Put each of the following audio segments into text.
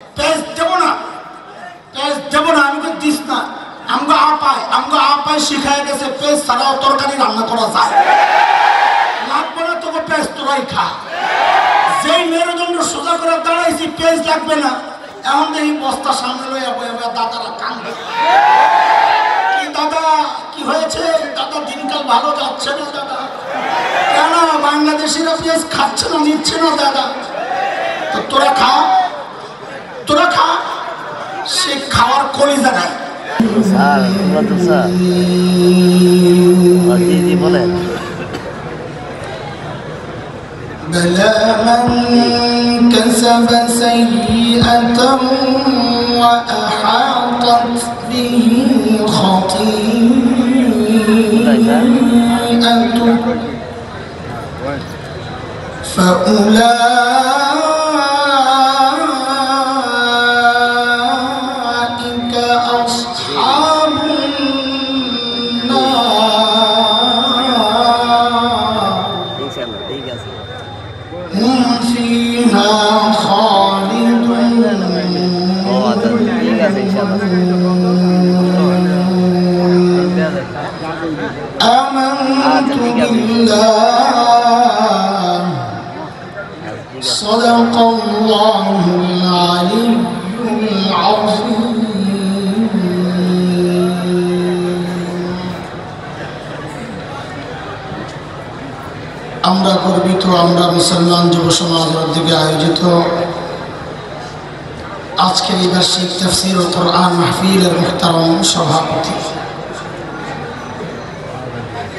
পেঁয়াজ দেবো না, পেঁয়াজ দেবো না, আমি তো দিস না। আমগো আপায় শিখায় গেছে পেঁয়াজ ছাড়াও তরকারি রান্না করা যায়। লাগবে না তোকে পেঁয়াজ, তোরাই খা। যেই মেরুদণ্ড সোজা করে দাঁড়াইছি পেঁয়াজ লাগবে না, এখন দেখি বস্তা সামনে লইয়া বইয়া দাদারা কান্দে। কি দাদা কি হয়েছে? দাদা দিনকাল ভালো যাচ্ছে না দাদা। কেন বাংলাদেশিরা পেঁয়াজ খাচ্ছে না, নিচ্ছে না দাদা? তো তোরা খা, তোরা খা। সে খাওয়ার কলিজা নাই। بلى من كسب سيئة وأحاطت به خطيئته فأولئك أصحاب هم فيها خالدون آمنت بالله صدق الله العلي العظيم আমরা গর্বিত, আমরা মুসলমান যুব সমাজের দিকে আয়োজিত আজকের এই বার্ষিক তাফসীর ও কোরআন মাহফিলের মুহতারাম সভাপতি,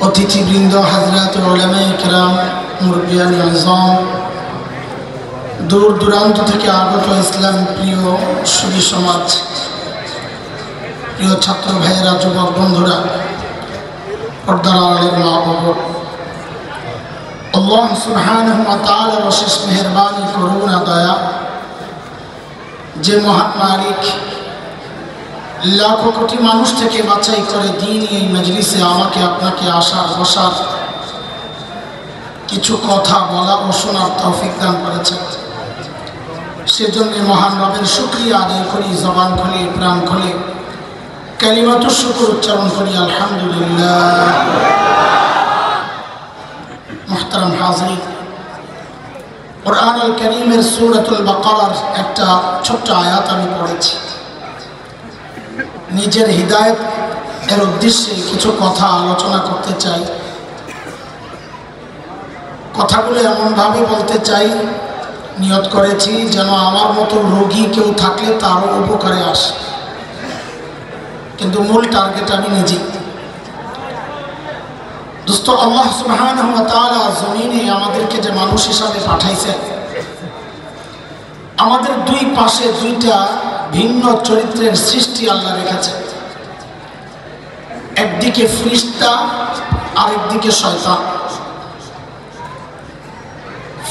অতিথিবৃন্দ, হযরত উলামায়ে কেরাম, মুরব্বিয়ান আযম, দূর দূরান্ত থেকে আগত ইসলাম প্রিয় সুধী সমাজ, প্রিয় ছাত্র ভাইয়েরা, যুবক বন্ধুরা, পর্দার আড়ালের মা বাবা, আল্লাহ সুবহানাহু ওয়া তাআলার অশেষ মেহেরবানি, করুণা, দয়া, যে মহান মালিক লাখো কোটি মানুষ থেকে বাছাই করে দিন এই মজলিসে আমাকে আপনাকে আসার বসার কিছু কথা বলা ও শোনার তৌফিক দান করেছেন। সেজন্য মহান রবের শুকরিয়া আদায় করি, জবান খুলে, প্রাণ খুলে কালিমাতুশ শুকর উচ্চারণ করি, আলহামদুলিল্লাহ। মুহতারাম হাজিরিন, কুরআনুল কারীমের সূরাতুল বাকারার একটা ছোট্ট আয়াত আমি পড়েছি। নিজের হিদায়াত এর উদ্দেশ্যে কিছু কথা আলোচনা করতে চাই। কথাগুলো এমনভাবে বলতে চাই, নিয়ত করেছি যেন আমার মতো রোগী কেউ থাকলে তারও উপকারে আসে, কিন্তু মূল টার্গেট আমি নিজেই। দোস্ত, আল্লাহ সুবহানাহু ওয়া তাআলা জমিনে আমাদেরকে যে মানুষ হিসাবে পাঠাইছেন, আমাদের দুই পাশে দুইটা ভিন্ন চরিত্রের সৃষ্টি আল্লাহ রেখেছেন। একদিকে ফেরেশতা, আরেকদিকে শয়তান।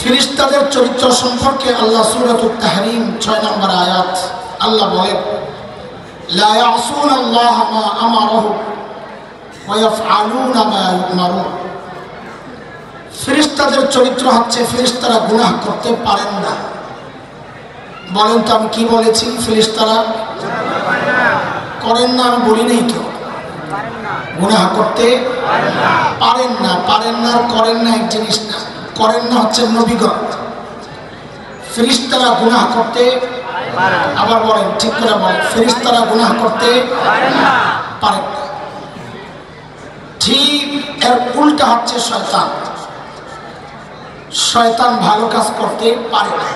ফেরেশতাদের চরিত্র সম্পর্কে আল্লাহ সূরাতুত তাহরীম 6 নম্বর আয়াত আল্লাহ বলেন, লা ইয়াসুনাল্লাহ মা আমারাহু ওয়া ইয়াফআলুনা মা ইউমারুন। ফেরেশতাদের চরিত্র হচ্ছে ফেরেশতারা গুনাহ করতে পারেন না। বলেন তো আমি কি বলেছি? ফেরেশতারা করেন না, আমি বলি নাই তো। গুনাহ করতে পারেন না। পারেন না আর করেন না এক জিনিস না। করেন না হচ্ছে নবীগণ। ফেরেশতারা গুনাহ করতে আবার বলেন, ঠিক করে বলেন, ফেরেশতারা গুনাহ করতে পারেন না। ঠিক এর উল্টা হচ্ছে শয়তান। শয়তান ভালো কাজ করতে পারে না।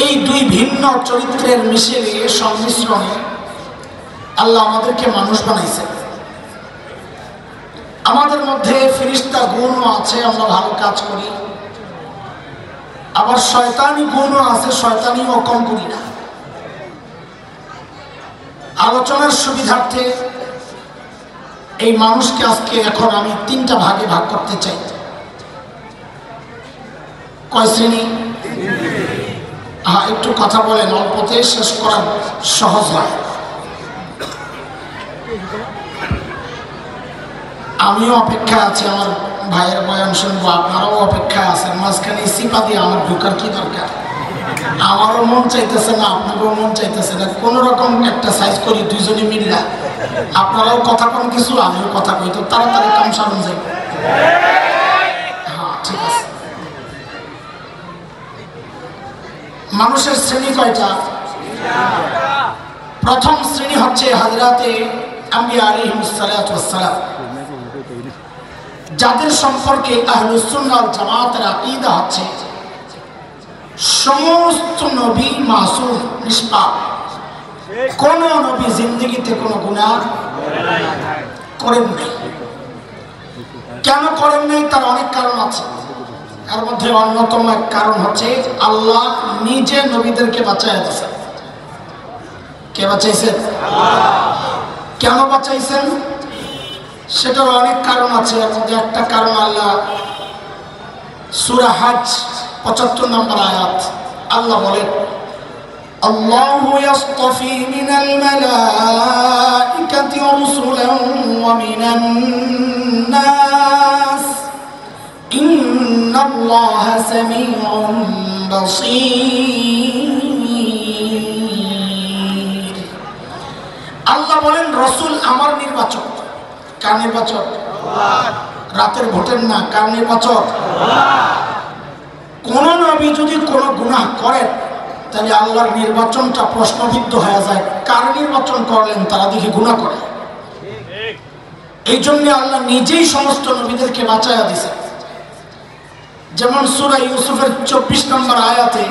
এই দুই ভিন্ন চরিত্রের মিশেলে, সংমিশ্রণে আল্লাহ আমাদেরকে মানুষ বানাইছেন। আমাদের মধ্যে ফেরেশতা গুণও আছে, আমরা ভালো কাজ করি, আবার শয়তানি গুণও আছে, শয়তানিও কম করি না। আলোচনার সুবিধার্থে এই মানুষকে আজকে এখন আমি 3টা ভাগে ভাগ করতে চাই। কয় শ্রেণী? একটু কথা বলেন, অল্পতে শেষ করা সহজ হয়। আমিও অপেক্ষায় আছি, আমার ভাইয়ের বয়ান শুনবো, আপনারাও অপেক্ষায় আছেন। মাঝখানে সিপা দিয়ে আমার ঢোকার কি দরকার? আমারও মন চাইতেছে না, আপনারও মন চাইতেছে না, কোন রকম একটা সাইজ করি দুইজনে মিললা। আপনারাও কথা কম কিছু, আমিও কথা কই, তো তাড়াতাড়ি কাম সারণ যাই। হ্যাঁ ঠিক আছে। মানুষের শ্রেণী কয়টা? প্রথম শ্রেণী হচ্ছে হযরতে আম্বিয়া আলাইহিস সালাতু ওয়াস সালাম, যাদের সম্পর্কে আহলুস সুন্নাহ ওয়াল জামাতের আকীদা হচ্ছে সমস্ত নবী মাসুম, নিষ্পাপ। কোন নবী জিন্দেগিতে কোনো গুনাহ করেন নাই। কেন করেন নাই তার অনেক কারণ আছে। এর মধ্যে অন্যতম এক কারণ হচ্ছে আল্লাহ নিজে নবীদেরকে বাঁচায় দিয়েছেন। কে বাঁচাইছেন? কেন বাঁচাইছেন সেটার অনেক কারণ আছে। এর মধ্যে একটা কারণ আল্লাহ সূরা হজ ৭৫ নম্বর আয়াত আল্লাহ বলেন, আল্লাহু ইয়াসতাফি মিনাল মালাইকাতি রাসূলান ওয়া মিনান নাস ইন্নাল্লাহা সামিউন বাসীর। আল্লাহ বলেন রাসূল আমার নির্বাচক। কার নির্বাচক? রাতের ভোটের না, কার নির্বাচক? কোন নবী যদি কোনো গুনাহ করেন তাহলে আল্লাহর নির্বাচনটা প্রশ্নবিদ্ধ হয়ে যায়। কার নির্বাচন করলেন? তারা দেখি গুনাহ করে। এই জন্য আল্লাহ নিজেই সমস্ত নবীদেরকে বাঁচাইয়া দিয়েছে। যেমন সূরা ইউসুফের ২৪ নম্বর আয়াতে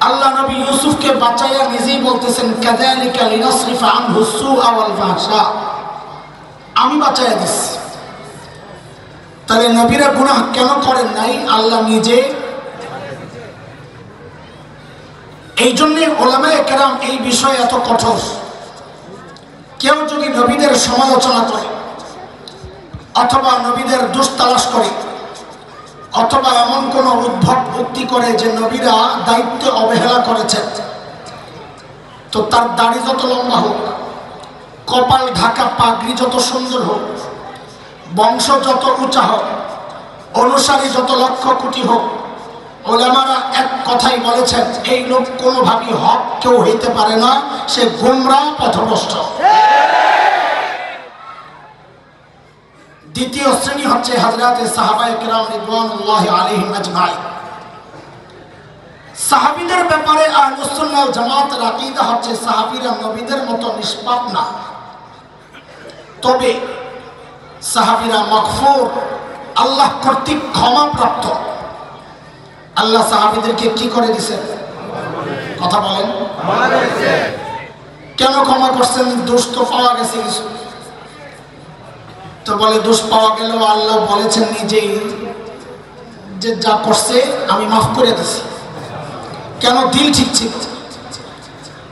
আল্লাহ নবী ইউসুফকে বাঁচাইয়া নিজেই বলতেছেন, কাযালিকা লিনাসরিফা আনহু সুআ ওয়াল ফাহশা, আমি বাঁচাইয়া দিচ্ছি। তাহলে নবীরা গুনাহ কেন করেন নাই? আল্লাহ নিজে। এই জন্য উলামায়ে কেরাম এই বিষয়ে এত কঠোর। কেউ যদি নবীদের সমালোচনা করে অথবা নবীদের দোষ তালাশ করে অথবা এমন কোন উদ্ভট উক্তি করে যে নবীরা দায়িত্বে অবহেলা করেছেন, তো তার দাড়ি যত লম্বা হোক, কপাল ঢাকা পাগড়ি যত সুন্দর হোক, বংশ যত উঁচা হোক, অনুসারী যত লক্ষ কোটি হোক, উলামারা এক কথাই বলেছেন, এই লোক কোনোভাবেই হক কেউ হইতে পারে না, সে গোমরাহ পথভ্রষ্ট। দ্বিতীয় শ্রেণী হচ্ছে হযরতে সাহাবায়ে কেরাম রিদওয়ানুল্লাহি আলাইহিম আজমাইন। সাহাবীদের ব্যাপারে আহলুস সুন্নাহ ওয়াল জামাতের আকীদা হচ্ছে সাহাবীরা নবীদের মতো নিষ্পাপ না, তবে সাহাবীরা মাগফুর, আল্লাহ কর্তৃক ক্ষমাপ্রাপ্ত। আল্লাহ সাহাবীদেরকে কি করে দিয়েছেন? কথা বলেন। কেন ক্ষমা করছেন? দোষ তো পাওয়া গেছে কিছু। তো বলে দোষ পাওয়া গেলেও আল্লাহ বলেছেন নিজেই যে যা করছে আমি মাফ করে দিছি। কেন? দিল ঠিক ছিল।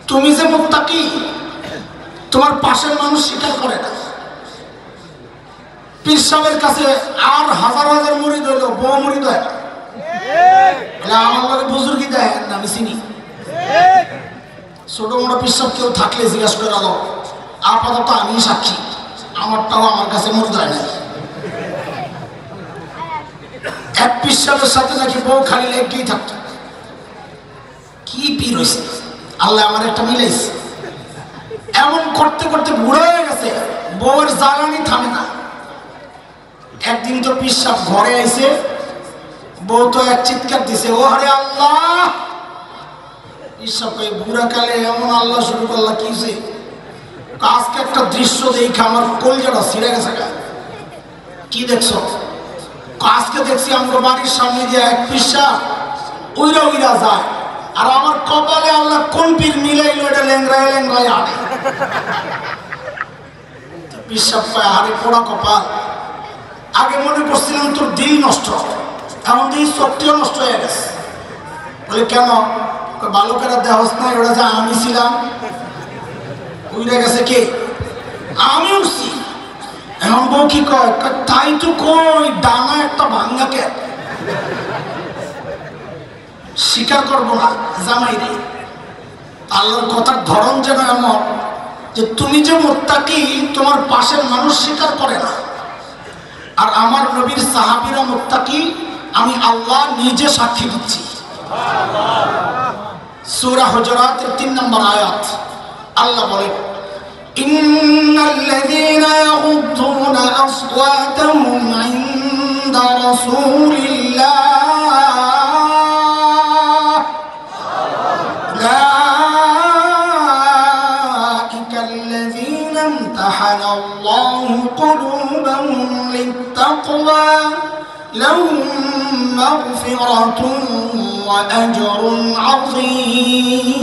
তুমি যে মুত্তাকি, তোমার পাশের মানুষ স্বীকার করে না। পীর সাহেবের কাছে আর হাজার হাজার মুরিদ হইল, বউ মুরিদ হয় না। আমার লগে বুজুর্গি দেয় না, আমি চিনি। ছোট মোটো পীর সাহেব কেউ থাকলে জিজ্ঞাসা করে দাও। আপাতত আমি সাক্ষী, আমারটাও আমার কাছে মুরিদ হয় না। এক পীর সাহেবের সাথে নাকি বউ খালি লেগেই থাকতো। কি পীর হয়েছে, আল্লাহ আমার একটা মিলাইছে। এমন করতে করতে বুড়ো হয়ে গেছে, বউয়ের জ্বালানি থামে না। একদিন তো পীর সাহেব ঘরে আইছে, বউ তো এক চিৎকার দিছে, ও হরে আল্লাহ। পীর সাহেব বুড়া কালে এমন আল্লাহ শুরু করলা, কি হয়েছে? আজকে একটা দৃশ্য দেখে আমার কলজাটা ছিঁড়ে গেছে। কি দেখছো? আজকে দেখছি আমার বাড়ির সামনে দিয়ে এক পীর সাহেব উইরা উইরা যায়, আর আমার কপালে আল্লাহ কোন পীর মিলাইলো, এটা লেংরায় লেংরায় আনে। পীর সাহেব পায়, আরে পোড়া কপাল। আগে মনে করছিলাম তোর দিল নষ্ট, এখন দিল সত্যিও নষ্ট হয়ে গেছে। বলে কেন? বালকেরা দেহস না, ওরা যা আমি ছিলাম উইরা গেছে। কে? আমি উঠছি। এখন বউ কি কয়? তাই তো কই, ডানা একটা ভাঙ্গাকে স্বীকার করবো না জামাই রে। আল্লাহর কথার ধরন যেন এমন যে তুমি যে মুত্তাকি, তোমার পাশের মানুষ স্বীকার করে না, আর আমার নবীর সাহাবীরা মুত্তাকি, আমি আল্লাহ নিজে সাক্ষী দিচ্ছি। সূরা হুজুরাতের 3 নম্বর আয়াত আল্লাহ বলেন ইন্নাল্লাযীনা ইয়াগুদ্দুনা আসওয়াতাহুম ইনদা রাসূলিল্লাহ উলাইকাল্লাযীনা ইমতাহানা আল্লাহু কুলুবাহুম লিত-তাকওয়া লাহুম মাগফিরাতুন ওয়া আজরুন আযীম।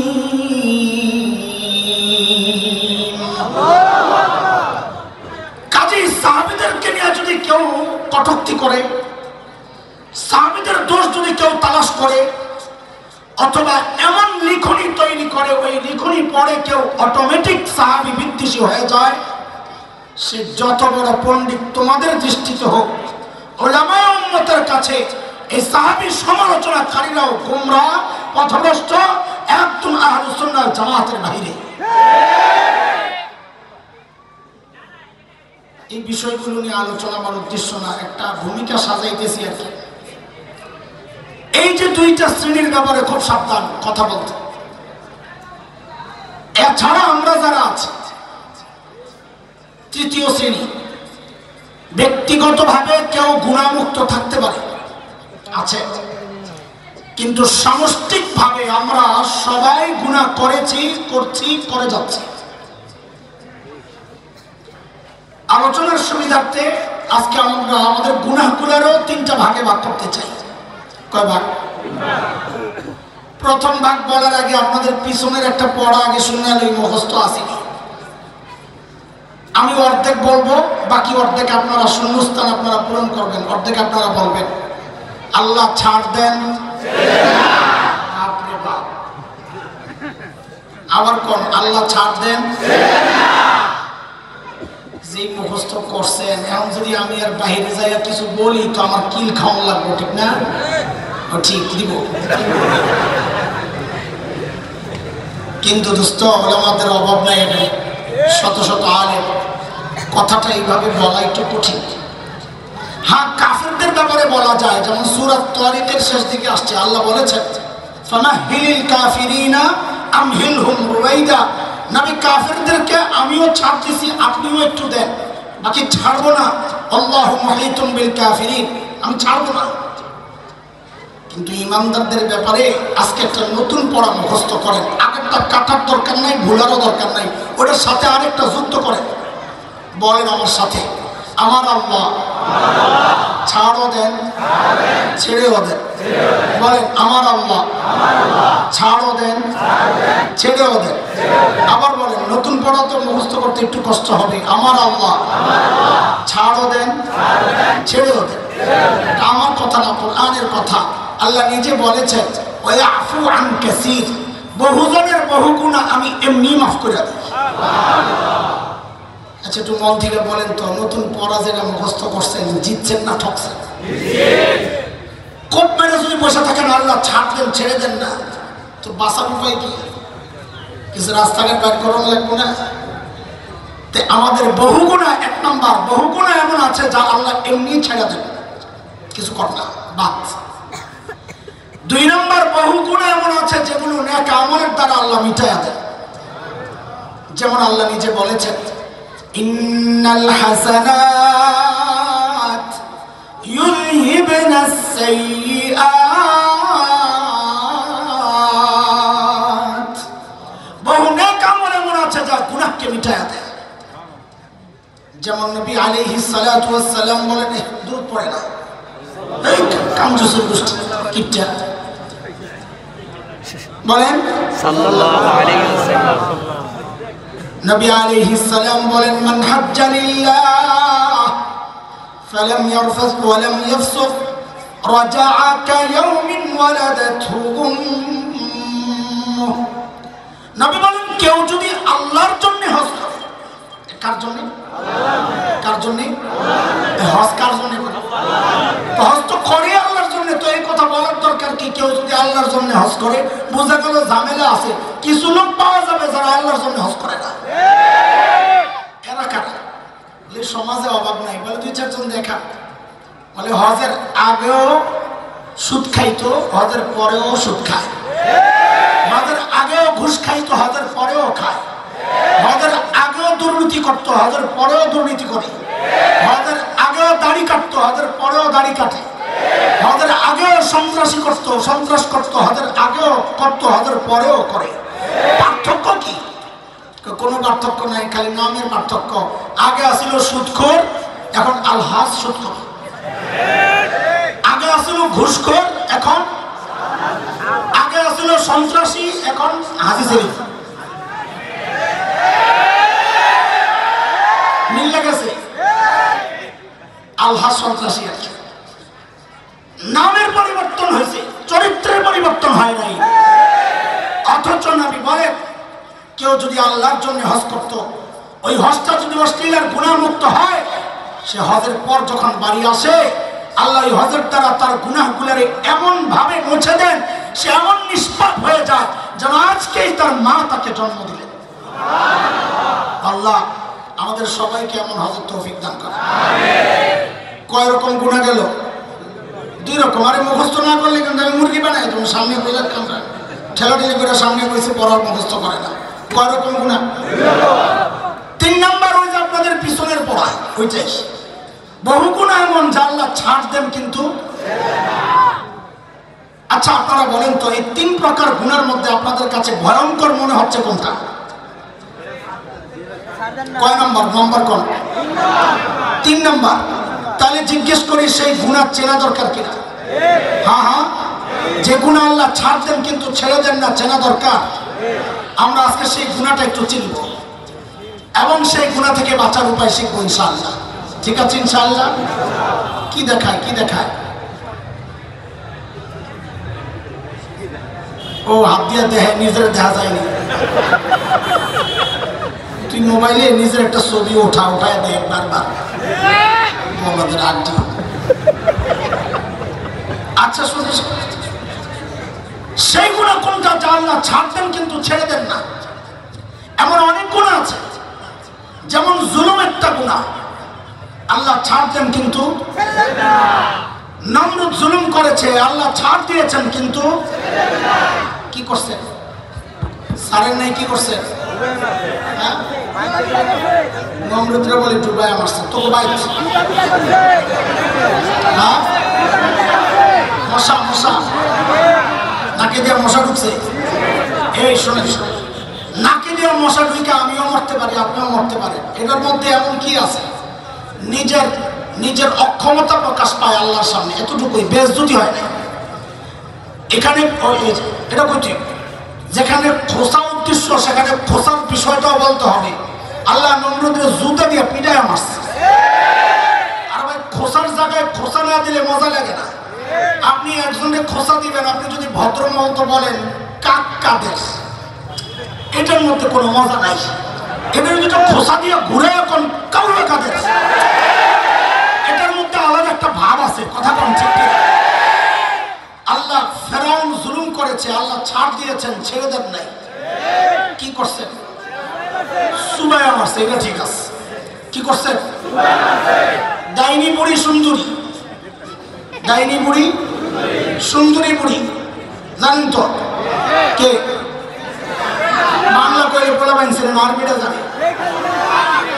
কাজী সাহাবীদেরকে নিয়ে যদি কেউ কটূক্তি করে, সাহাবীদের দোষ যদি কেউ তালাশ করে, অথবা এমন লিখনি তৈরি করে ওই লিখনি পড়ে কেউ অটোমেটিক সাহাবী বিদ্বেষী হয়ে যায়, সে যত বড় পণ্ডিত তোমাদের দৃষ্টিতে হোক, উলামায়ে উম্মতের কাছে এই সাহাবী সমালোচনাকারীরাও গোমরাহ পথভ্রষ্ট, একদম আহলুস সুন্নাহ জামাতের বাইরে। এই বিষয়গুলো নিয়ে আলোচনা আমার উদ্দেশ্য না, একটা ভূমিকা সাজাইতেছি আর কি। এই যে দুইটা শ্রেণীর ব্যাপারে খুব সাবধান কথা বলতে। এছাড়া আমরা যারা আছি তৃতীয় শ্রেণী, ব্যক্তিগতভাবে কেউ গুনাহমুক্ত থাকতে পারে, আছে, কিন্তু সামষ্টিকভাবে আমরা সবাই গুনাহ করেছি, করছি, করে যাচ্ছি। আলোচনার সুবিধার্থে আজকে আমরা আমাদের গুনাহগুলোরও 3টা ভাগে ভাগ করতে চাই। কয় ভাগ? প্রথম ভাগ বলার আগে আপনাদের পিছনের একটা পড়া আগে শুনে ওই মুখস্থ আসেনি, আমি অর্ধেক বলবো, বাকি অর্ধেক আপনারা শূন্যস্থান আপনারা পূরণ করবেন, অর্ধেক আপনারা বলবেন আল্লাহ ছাড় দেন। আবার কোন আল্লাহ ছাড় দেন। যে মুখস্থ করছেন, এখন যদি আমি আর বাইরে যাই কিছু বলি তো আমার কিল খাওয়া লাগবে, ঠিক না? ঠিক দিব। কিন্তু দোস্ত ওলামাদের অভাব নাই, এটা শত শত আলেম, কথাটা এইভাবে বলা একটু কঠিন। হ্যাঁ, কাফিরদের ব্যাপারে বলা যায়, যেমন সূরা তারিকের শেষ দিকে আসছে, আল্লাহ বলেছেন ফামাহিলিল কাফিরিনা আমহিলহুম রুওয়াইদা, নবী কাফিরদেরকে আমিও ছাড়তেছি, আপনিও একটু দেন, বাকি ছাড়বো না। আল্লাহু মুহীতুম বিল কাফিরিন, আমি ছাড়বো না। কিন্তু ইমানদারদের ব্যাপারে আজকে একটা নতুন পড়া মুখস্থ করেন, আগেরটা কাটার দরকার নাই, ভুলারও দরকার নাই, ওটার সাথে আরেকটা যুক্ত করেন। বলেন আমার সাথে, আমার আল্লাহ ছাড়ও দেন, ছেড়েও দেন। বলেন আমার আল্লাহ ছাড়ও দেন, ছেড়েও দেন। আবার বলেন, নতুন পড়া তো মুখস্থ করতে একটু কষ্ট হবে, আমার আল্লাহ ছাড়ও দেন, ছেড়েও দেন। এটা আমার কথা না, কোরআনের কথা। আল্লাহ নিজে বলেছেন ওয়ায়াফু আন কাসীর, বহুজনের বহু গুনাহ আমি এমনি মাফ করে দিই। আচ্ছা, একটু মন থেকে বলেন তো, নতুন পড়া যেটা মুখস্থ করছেন, জিতছেন না ঠকছেন? কোপ মেরে যদি বসে থাকেন আল্লাহ ছাড় দেন, ছেড়ে দেন না, তো বাঁচার উপায় কি? কিছু রাস্তাঘাট বের করানো লাগবে না? আমাদের বহু গুনাহ, 1 নম্বর বহু গুনাহ এমন আছে যা আল্লাহ এমনি ছেড়ে দেন, কিছু কর না, বাদ। 2 নম্বর বহু গুনাহ এমন আছে যেগুলো নেক আমলের দ্বারা আল্লাহ মিটায়া দেন। যেমন আল্লাহ নিজে বলেছেন ইন্নাল হাসানাত ইউযহিবনাস সাইয়্যাত, বহু নেক আমল এমন আছে যা গুনাহকে মিটায়া দেয়। যেমন নবী আলাইহিস সালাতু ওয়াস সালাম বলেন, দূর পড়ে না, এই কামজুসের গোষ্ঠী কিপটা, বলেন সাল্লাল্লাহু আলাইহি ওয়াসাল্লাম। নবী আলাইহিস সালাম বলেন মান হাজ্জা লিল্লাহ ফালাম ইয়ারফাস ওয়া লাম ইয়াফসুক রাজা'a কায়াউমিন ওয়ালাদাতহু উম্মুহ। নবী বলেন, কেউ যদি আল্লাহর জন্য হজ করে, কার জন্য? কার জন্য? হজ কার জন্য? হজ তো করে আল্লাহর জন্য, তো এই কথা বলার দরকার কি? কেউ যদি আল্লাহর জন্য হজ করে, বোঝা গেল ঝামেলা আছে। কিছু লোক পাওয়া যাবে যারা আল্লাহর জন্য হজ করে না। এরা কারা? সমাজে অভাব নাই, বলে 2-4 জন দেখা, বলে হজের আগেও সুদ খাইতো, হজের পরেও সুদ খায়। হজের আগেও ঘুষ খাইতো, হজের পরেও খায়। হজের আগেও দুর্নীতি করতো, হজের পরেও দুর্নীতি করে। হজের আগেও দাড়ি কাটতো, হজের পরেও দাড়ি কাটে। হজের আগেও সন্ত্রাসী করতো, সন্ত্রাস করতো, হজের আগেও করতো, হজের পরেও করে। পার্থক্য কি? কোনো পার্থক্য নাই, খালি নামের পার্থক্য। আগে আসিল সুদখোর, এখন আলহাজ সুদখোর। আগে আসিল ঘুষখোর, এখন আগে আসিল সন্ত্রাসী, এখন হাজি শরীফ। মিল লেগেছে? আলহাজ সন্ত্রাসী আর কি। নামের পরিবর্তন হয়েছে, চরিত্রের পরিবর্তন হয় নাই। অথচ নবী বলেন, কেউ যদি আল্লাহর জন্য হজ করত, ওই হজটা যদি অশ্লীলের গুনাহমুক্ত হয়, সে হজের পর যখন বাড়ি আসে, আল্লাহ ওই হজের দ্বারা তার গুনাহগুলোর এমন ভাবে মুছে দেন, সে এমন নিষ্পাপ হয়ে যায় যেন আজকেই তার মা তাকে জন্ম দিলেন। আল্লাহ আমাদের সবাইকে এমন হজের তৌফিক দান করে। কয় রকম গুনাহ গেল? 2 রকম। আরে মুখস্থ না করলে কিন্তু আমি মুরগি বানাই, তুমি সামনে বইলে কামরা ঠেলাঠেলি করে সামনে বসে পড়ার মুখস্থ করে না। কয় রকম গুনাহ? 3 নাম্বার ওই যে আপনাদের পিছনের পড়া, ওইটাই। বহু গুনাহ এমন যা আল্লাহ ছাড় দেন কিন্তু। আচ্ছা আপনারা বলেন তো, এই 3 প্রকার গুনার মধ্যে আপনাদের কাছে ভয়ঙ্কর মনে হচ্ছে কোনটা? কয় নাম্বার? নাম্বার কোন? 3 নাম্বার। তাহলে জিজ্ঞেস করি, সেই গুনাহ চেনা দরকার কিনা? হ্যাঁ হ্যাঁ, যে গুনাহ আল্লাহ ছাড় দেন কিন্তু ছেড়ে দেন না, চেনা দরকার। আমরা আজকে সেই গুনাহটা একটু চিনব এবং সেই গুনাহ থেকে বাঁচার উপায় শিখবো ইনশাআল্লাহ। ঠিক আছে ইনশাআল্লাহ? কি দেখায়, কি দেখায়? ও হাত দিয়ে দেখে, নিজের দেখা যায়নি। তুই মোবাইলে নিজের একটা ছবি উঠায় দেখ বারবার, আমাদের আড্ডি। আচ্ছা শুনে, সেই গুনাহ কোনটা যা আল্লাহ ছাড় দেন কিন্তু ছেড়ে দেন না? এমন অনেক গুনাহ আছে, যেমন জুলুম একটা গুনাহ, আল্লাহ ছাড় দেন কিন্তু। নমরুদ জুলুম করেছে, আল্লাহ ছাড় দিয়েছেন কিন্তু কি করছে? ছাড়েন নাই, কি করছে? নমরুদরে বলে ডুবাই মারছে, তোকে বাইক। হ্যাঁ, মশা মশা নাকে দিয়ে মশা ঢুকছে। এই শোনে, নাকে দিয়ে মশা ঢুকে আমিও মরতে পারি, আপনিও মরতে পারেন। এটার মধ্যে এমন কি আছে? নিজের অক্ষমতা প্রকাশ পায় আল্লাহর সামনে, এতটুকুই, বেইজ্জতি হয় না। এখানে এটা ঠিক, যেখানে খোসা উদ্দেশ্য সেখানে খোসার বিষয়টাও বলতে হবে। আল্লাহ নমরুদের জুতা দিয়ে পিটায় মারছে। আর ভাই খোসার জায়গায় খোসা না দিলে মজা লাগে না। আপনি একজনকে খোসা দিবেন, আপনি যদি ভদ্র মহন্ত বলেন কাক কাদের, এটার মধ্যে কোনো মজা নাই। এদের যদি খোসা দিয়ে ঘুরে এখন কাউরে কাদের, এটার মধ্যে আলাদা একটা ভাব আছে। কথা কম ঠিক? আল্লাহ ফেরাউন জুলুম করেছে, আল্লাহ ছাড় দিয়েছেন, ছেড়ে দেন নাই। কি করছেন? সুবাইয়া মারছে, এটা ঠিক আছে। কি করছেন? ডাইনি বুড়ি সুন্দরী, ডাইনি বুড়ি সুন্দরী বুড়ি, জানেন তো কে? বাংলা কইলে বলা বাইছিলেন, আরবিটা জানে।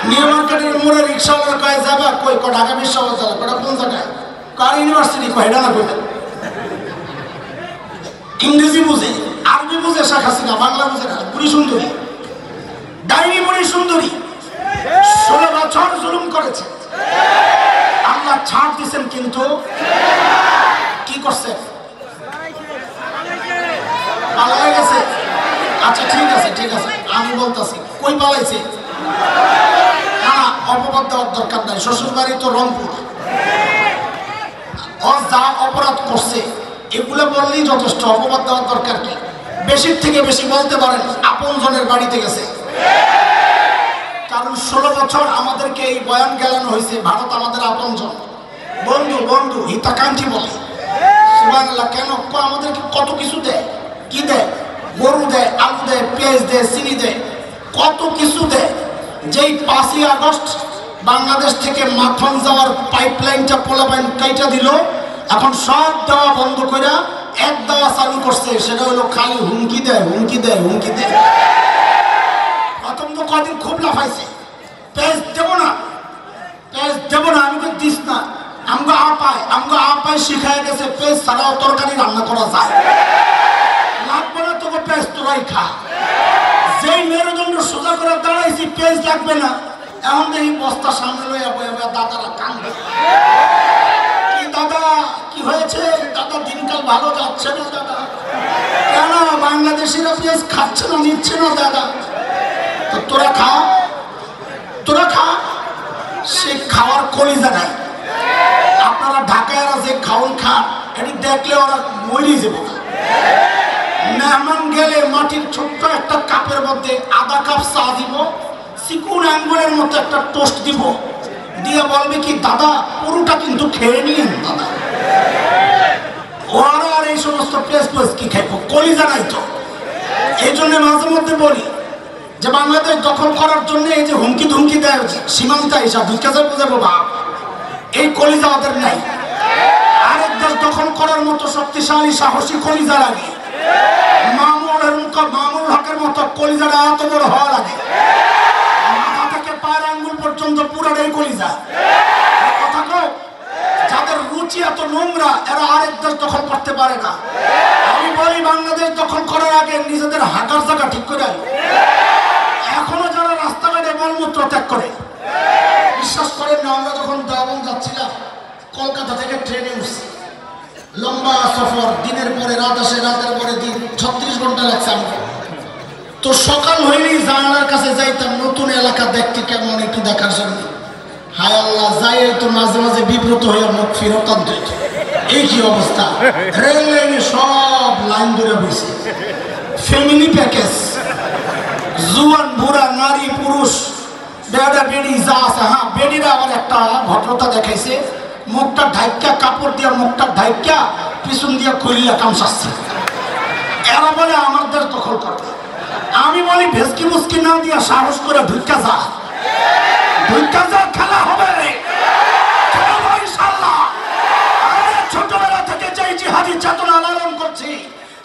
নিউ মার্কেটের মোড়ে রিক্সাওয়ালা কয় যাবা কই? ঢাকা বিশ্ববিদ্যালয়। কোন জায়গায়? কার ইউনিভার্সিটি? কয় এটা না কইবেন। ইংরেজি বুঝে, আরবি বুঝে শেখ হাসিনা, বাংলা বুঝে না। বুড়ি সুন্দরী, ডাইনি বুড়ি সুন্দরী 16 বছর জুলুম করেছে, আল্লাহ ছাড় দিয়েছেন কিন্তু কি করছে? পালায় গেছে। আচ্ছা ঠিক আছে, ঠিক আছে, আমি বলতেছি কই পালাইছে। না, অপবাদ দেওয়ার দরকার নাই। শ্বশুর বাড়ি তো রংপুর। ও যা অপরাধ করছে এগুলো বললেই যথেষ্ট, অপবাদ দেওয়ার দরকার কি? বেশির থেকে বেশি বলতে পারেন আপন জনের বাড়িতে গেছে। কারণ 16 বছর আমাদেরকে এই বয়ান গেলানো হয়েছে, ভারত আমাদের আপন জন, বন্ধু বন্ধু হিতাকাঙ্ক্ষী বলে। সুবহানাল্লাহ। কেন? আমাদেরকে কত কিছু দেয়। কি দেয়? গরু দেয়, আলু দেয়, পেঁয়াজ দেয়, চিনি দেয়, কত কিছু দেয়। যেই 5ই আগস্ট বাংলাদেশ থেকে মাখন যাওয়ার পাইপলাইনটা পোলাপাইন কাইটা দিল, এখন সব দেওয়া বন্ধ করে এক দেওয়া চালু করছে, সেটা হলো খালি হুমকি দেয় হুমকি দেয় হুমকি দেয়। প্রথম তো কদিন খুব লাফাইছে, পেঁয়াজ দেবো না পেঁয়াজ দেবো না, আমি তো দিস না। আমগো আপায় শিখায় গেছে পেঁয়াজ ছাড়াও তরকারি রান্না করা যায়, লাগবে না তোকে পেঁয়াজ তোরাই খা। যেই মেরুদণ্ড সোজা করে দাঁড়াইছি পেঁয়াজ লাগবে না, এখন দেখি বস্তা সামনে লইয়া বইয়া দাদারা কান্দে। কি দাদা কি হয়েছে দাদা, দিনকাল ভালো যাচ্ছে না দাদা? কেন বাংলাদেশিরা পেঁয়াজ খাচ্ছে না নিচ্ছে না দাদা? তো তোরা খা তোরা খা। সে খাওয়ার কলিজা নাই। আপনারা ঢাকায়রা যে খাওন খান এটি দেখলে ওরা মরি যাব না। মেহমান গেলে মাটির ছোট্ট একটা কাপের মধ্যে আধা কাপ চা দিব, চিকুন আঙ্গুলের মতো একটা টোস্ট দিব, দিয়ে বলবে কি দাদা পুরোটা কিন্তু খেয়ে নিয়েন দাদা। ওরা আর এই সমস্ত পেঁয়াজ কি খাইব, কলিজা নাই তো। এই জন্য মাঝে মধ্যে বলি যে বাংলাদেশ দখল করার জন্য এই যে হুমকি ধুমকি দেয় সীমান্ত হিসাব ঢুকেছে বুঝাবো বাপ, এই কলিজা ওদের নাই। আরেক দেশ দখল করার মতো শক্তিশালী সাহসী কলিজা লাগে। মামুনুল হকের মতো কলিজাটা এত বড় হওয়া লাগে, মাথা থেকে পায়ের আঙ্গুল পর্যন্ত পুরাটাই কলিজা। কথা কও, যাদের রুচি এত নোংরা এরা আরেক দেশ দখল করতে পারে না। আমি বলি বাংলাদেশ দখল করার আগে নিজেদের হাঁটার জায়গা ঠিক করে আনি। এখনো যারা রাস্তাঘাটে মলমূত্র ত্যাগ করে, বিশ্বাস করেন না, আমরা যখন দেওবন্দ যাচ্ছিলাম কলকাতা থেকে ট্রেনে উঠছি, লম্বা সফর, দিনের পরে রাত আসে রাতের পরে দিন, 36 ঘন্টা লাগছে আমাকে। তো সকাল হইলেই জানালার কাছে যাইতাম নতুন এলাকা দেখতে কেমন একটু দেখার জন্য। হায় আল্লাহ, যাই তো মাঝে মাঝে বিব্রত হয়ে মুখ ফিরত আনতে। এই কি অবস্থা, রেল লাইনে সব লাইন ধরে বসে, ফ্যামিলি প্যাকেজ, জুয়ান বুড়া নারী পুরুষ বেড়া বেড়ি যা আছে। হ্যাঁ, বেড়িরা আবার একটা ভদ্রতা দেখাইছে, মুখটা ঢাইকা কাপড় দিয়া মুখটা ঢাইকা পিছন দিয়া কইলা কামসাচ্ছে। এরা বলে আমার দেশ দখল করবে। আমি বলি ভেসকি মুসকি না দিয়া সাহস করে ঢুকা যা, ঢুকা যা, খেলা হবে ইনশাআল্লাহ। ছোটবেলা থেকে যে জিহাদি চেতনা লালন করছি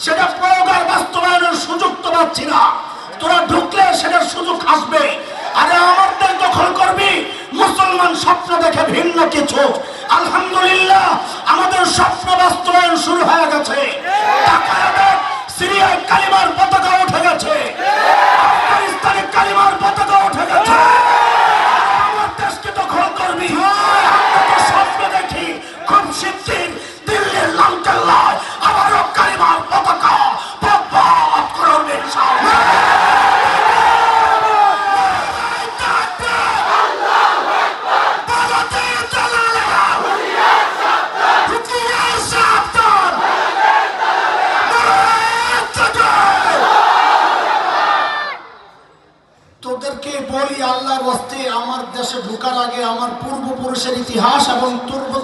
সেটা প্রয়োগ আর বাস্তবায়নের সুযোগ তো পাচ্ছি না। তোরা ঢুকলে সেটার সুযোগ আসবে। আরে আমার দেশ দখল করবি, মুসলমান স্বপ্ন দেখে ভিন্ন কিছু। আলহামদুলিল্লাহ আমাদের স্বপ্ন বাস্তবায়ন শুরু হয়ে গেছে। সিরিয়ায় কালিমার পতাকা উঠে গেছে, আফগানিস্তানে কালিমার পতাকা উঠে গেছে। আমার দেশকে দখল করবি, আমরা তো স্বপ্ন দেখি খুব শিগগির দিল্লির লালকেল্লায় আবারও কালিমার পতাকা পথ করবে ইনশাআল্লাহ। তোদেরকে বলি আল্লাহর ওয়াস্তে, আমার দেশে ঢোকার আগে আমার পূর্বপুরুষের ইতিহাস এবং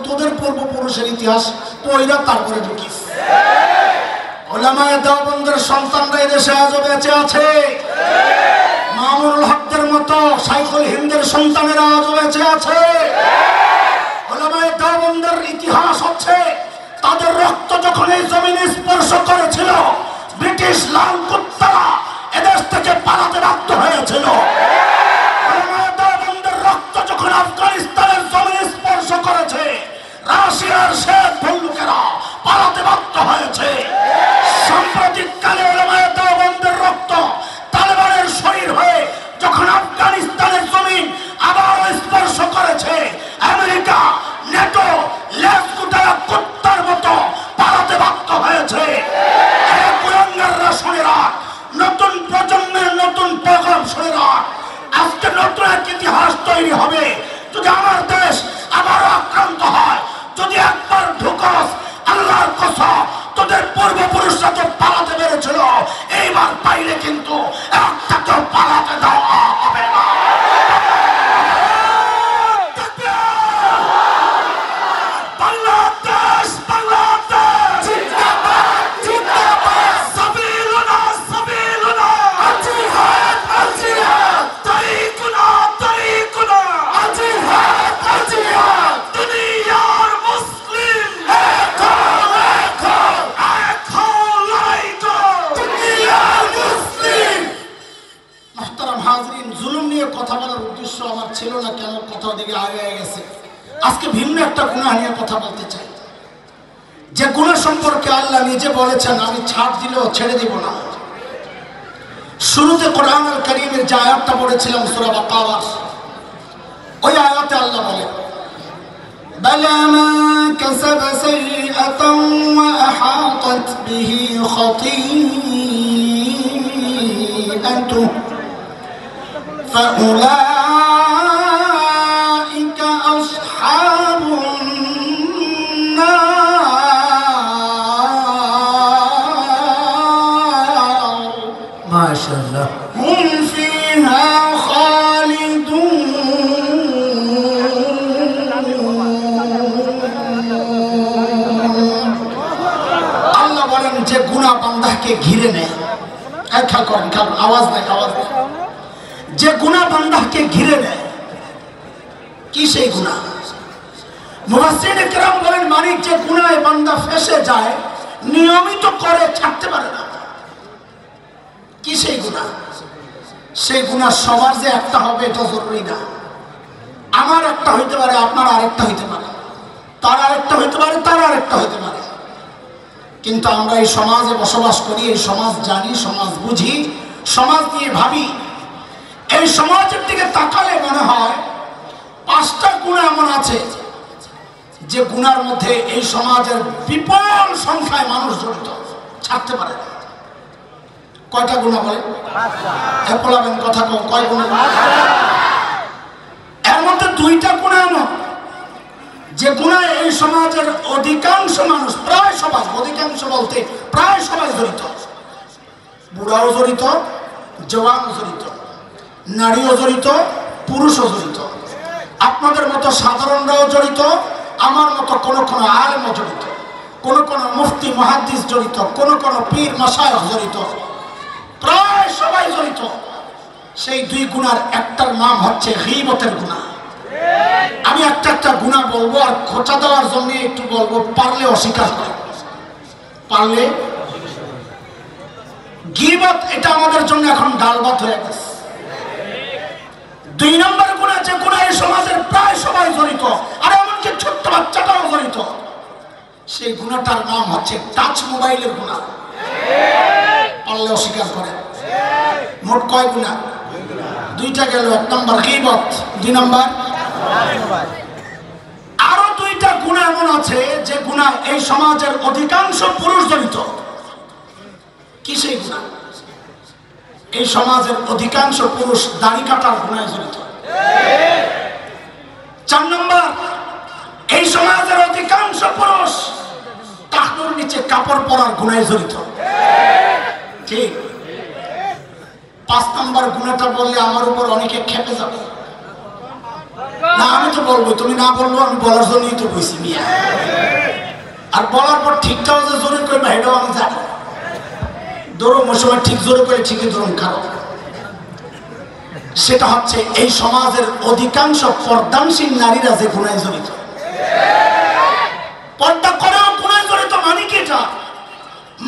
তোদের পূর্বপুরুষের ইতিহাস পয়লা তারপরে ঢুকিস। উলামায়ে দেওবন্দের সন্তানরা এদেশে আজও বেঁচে আছে। মামুনুল হকদের মতো শাইখুল হিন্দের সন্তানেরা আজও বেঁচে আছে। উলামায়ে দেওবন্দের ইতিহাস হচ্ছে তাদের রক্ত যখন এই জমিনে স্পর্শ করেছিল ব্রিটিশ লাল কুত্তারা এদেশ থেকে পালাতে বাধ্য হয়েছিল। উলামায়ে দেওবন্দের রক্ত যখন আফগানিস্তানের জমিনে স্পর্শ করেছে রাশিয়ার শেখ বন্দুকেরা পালাতে বাধ্য হয়েছে। সাম্প্রতিককালে উলামায়ে দেওবন্দের রক্ত তালেবানের শরীর হয়ে যখন আফগানিস্তানের জমিন আবার স্পর্শ করেছে আমেরিকা নেটো লেজ গুটায়া কুত্তার মতো পালাতে বাধ্য হয়েছে। নতুন প্রজন্মের নতুন প্রোগ্রাম শুনে রাখ, আজকে নতুন এক ইতিহাস তৈরি হবে। যদি আমার দেশ আবারও আক্রান্ত হয়, যদি একবার ঢুকস, আল্লাহর কসম তোদের পূর্বপুরুষরা তো পালাতে পেরেছিল, এইবার পাইলে কিন্তু একটাকেও পালাতে দেওয়া হবে না। বাংলাদেশ বাংলাদেশ দুনিয়ার মুসলিম ছিল না কেন কোথাও দিকে আগে গেছে। আজকে ভিন্ন একটা গুনাহ নিয়ে কথা বলতে চাই, যে গুনাহ সম্পর্কে আল্লাহ নিজে বলেছেন আমি ছাড় দিলেও ছেড়ে দিব না। শুরুতে কোরআনুল কারীমের যে আয়াতটা পড়েছিলাম সূরা বাকারা, ওই আয়াতে আল্লাহ বলেন بلى من كسب سيئة وأحاطت به خطيئته فأولئك أصحاب النار ما شاء الله هم فيها خالدون। যে গুনাহ বান্দাকে ঘিরে নেয়, খেয়াল করেন, আওয়াজ নাই, যে গুনাহ বান্দাকে ঘিরে নেয়, কি সেই গুনাহ? মুফাসসিরিনে কেরাম বলেন মানিক যে গুনাহে বান্দা ফেসে যায়, নিয়মিত করে ছাড়তে পারে না। কি সেই গুনাহ? সেই গুনাহ সবার যে একটা হবে এটা জরুরি না। আমার একটা হইতে পারে, আপনার আরেকটা হইতে পারে, তার আরেকটা হইতে পারে, তার আরেকটা হইতে পারে। কিন্তু আমরা এই সমাজে বসবাস করি, এই সমাজ জানি, সমাজ বুঝি, সমাজ নিয়ে ভাবি। এই সমাজের দিকে তাকালে মনে হয় 5টা গুনাহ এমন আছে যে গুনার মধ্যে এই সমাজের বিপুল সংখ্যায় মানুষ জড়িত, ছাড়তে পারে না। কয়টা গুনাহ বলে? 5টা। বলাবেন কথা কয় গুনাহ? এর মধ্যে 2টা গুনাহ এমন যে গুনাহ এই সমাজের অধিকাংশ মানুষ, প্রায় সবাই, অধিকাংশ বলতে প্রায় সবাই জড়িত। বুড়াও জড়িত, জওয়ানও জড়িত, নারীও জড়িত, পুরুষও জড়িত, আপনাদের মতো সাধারণরাও জড়িত, আমার মতো কোন কোন আলেমও জড়িত, কোন কোন মুফতি মুহাদ্দিস জড়িত, কোন কোন পীর মাশায়েখ জড়িত, প্রায় সবাই জড়িত। সেই 2 গুনার একটার নাম হচ্ছে গীবতের গুনাহ। আমি একটা একটা গুনাহ বলবো, আর খোঁচা দেওয়ার জন্য একটু বলবো, পারলে অস্বীকার করে, পারলে। গীবত এটা আমাদের জন্য এখন ডাল ভাত হয়ে গেছে। 2 নম্বর গুনাহ, যে গুনাহ এই সমাজের প্রায় সবাই জড়িত, আর এমনকি ছোট্ট বাচ্চাটাও জড়িত, সেই গুনাহটার নাম হচ্ছে টাচ মোবাইলের গুনাহ। পারলে অস্বীকার করে। মোট কয় গুনাহ? 2টা গেল। 1 নম্বর গীবত, 2 নম্বর। আরো 2টা গুনাহ এমন আছে যে গুনাহ এই সমাজের অধিকাংশ পুরুষ জড়িত। কি সেই গুনাহ? এই সমাজের অধিকাংশ পুরুষ দাড়ি কাটার গুনাহে জড়িত। 4 নম্বর, এই সমাজের অধিকাংশ পুরুষ টাকনুর নিচে কাপড় পরার গুনাহে জড়িত। ঠিক। 5 নম্বর গুনাহটা বললে আমার উপর অনেকে খেপে যাবে। না, আমি তো বলবো, তুমি না বলবো, আমি বলার জন্যই তো বলছি মিয়া। আর বলার পর ঠিকঠাক যে জোরে করবে এটাও আমি জানি। ধরুন ওই সময় ঠিক জোরে করে ঠিকই ধরুন খারাপ। সেটা হচ্ছে এই সমাজের অধিকাংশ পর্দানশীল নারীরা যে গুনাহে জড়িত। পর্দা করেও গুনাহে জড়িত। মানে কি এটা?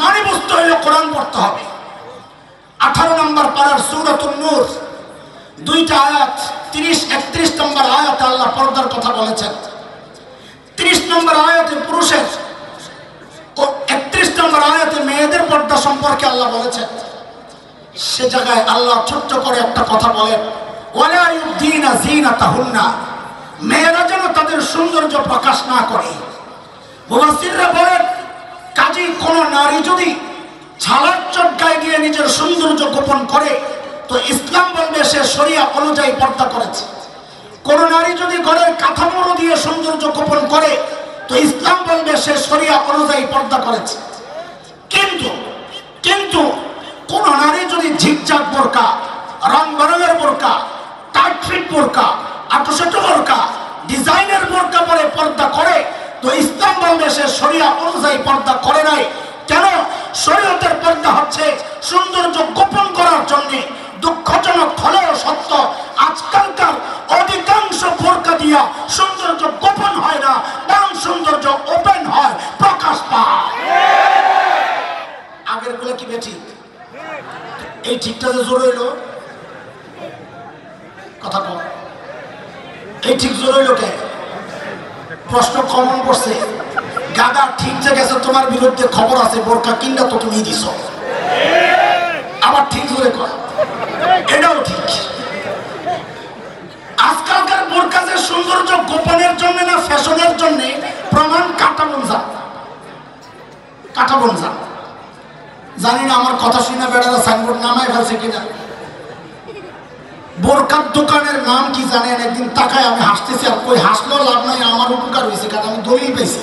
মানে বুঝতে হইলে কোরআন পড়তে হবে। 18 নম্বর পারার সূরাতুন নূর 2টা আয়াত, 30-31 নম্বর আয়াতে আল্লাহ পর্দার কথা বলেছেন। 30 নম্বর আয়াতে পুরুষের ও 31 নম্বর আয়াতে মেয়েদের পর্দা সম্পর্কে আল্লাহ বলেছেন। সে জায়গায় আল্লাহ ছোট্ট করে একটা কথা বলেন, ওয়ালা ইউদিনা যিনাতাহুন্না, মেয়েরা যেন তাদের সৌন্দর্য প্রকাশ না করে। মুফাসসিররা বলেন, কাজী কোন নারী যদি ছালার চট গায়ে দিয়ে নিজের সৌন্দর্য গোপন করে, তো ইসলাম বলবে সে শরিয়া অনুযায়ী পর্দা করেছে। কোন নারী যদি ঘরের কাঠামো দিয়ে সৌন্দর্য গোপন করে, তো ইসলাম বলবে সে শরিয়া অনুযায়ী পর্দা করেছে। কিন্তু কিন্তু কোন নারী যদি ঝিকঝাক বোরকা, রং বেরঙের বোরকা, টাইট ফিট বোরকা, আটোসাটো বোরকা, ডিজাইনের বোরকা পরে পর্দা করে, তো ইসলাম বলবে সে শরিয়া অনুযায়ী পর্দা করে নাই। কেন? শরীয়তের পর্দা হচ্ছে সৌন্দর্য গোপন করার জন্য। দুঃখজনক হলেও সত্য, আজকালকার অধিকাংশ বোরকা দিয়া সৌন্দর্য গোপন হয় না, বরং সৌন্দর্য ওপেন হয়, প্রকাশ পায়। আগের গুলো কি বেঠিক? এই ঠিকটা যে জোর হইল কথা কম। এই ঠিক জোর হইল কে? প্রশ্ন কমন করছে, গাদা ঠিক যে গেছে তোমার বিরুদ্ধে খবর আছে, বোরকা কিনটা তো তুমি দিছ। আবার ঠিক জোরে কর, এটাও ঠিক। আজকালকার বোরকা যে সৌন্দর্য গোপনের জন্য না ফ্যাশনের জন্য, প্রমাণ কাটাবনজা। জানি না আমার কথা শুনে বেড়ারা সাইনবোর্ড নামায় ফেলছে কিনা। বোরকার দোকানের নাম কি জানেন? একদিন তাকায় আমি হাসতেছি, আর কই হাসলেও লাভ নাই, আমার উপকার হয়েছে, কারণ আমি দলিল পেয়েছি।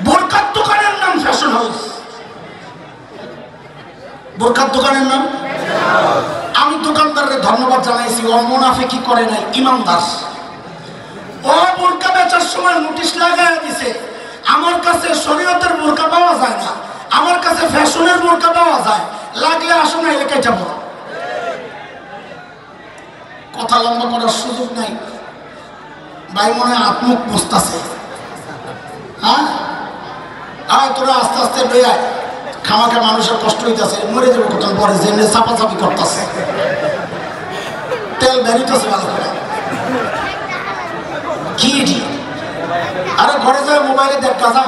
বোরকার দোকানের নাম ফ্যাশন হাউস। বোরকার দোকানের নাম, আমি দোকানদারের ধন্যবাদ জানাইছি, ও মুনাফিকি করে নাই, ইমানদার। ও বোরকা বেচার সময় নোটিশ লাগায় দিছে, আমার কাছে শরীয়তের বোরকা পাওয়া যায় না, আমার কাছে ফ্যাশনের বোরকা পাওয়া যায়, লাগলে আসো না এলাকায় যাবো। কথা লম্বা করার সুযোগ নাই ভাই, মনে হয় আত্মুখ বসতেছে। হ্যাঁ, আয় তোরা আস্তে আস্তে লই আয়, খামাখা মানুষের কষ্ট হইতেছে, মরে যাবো কোথাও পরে, যেমনি চাপাচাপি করতেছে, তেল বেরিতেছে ভালো করে। কি আরে ঘরে যায় মোবাইলে দেখ, গাজা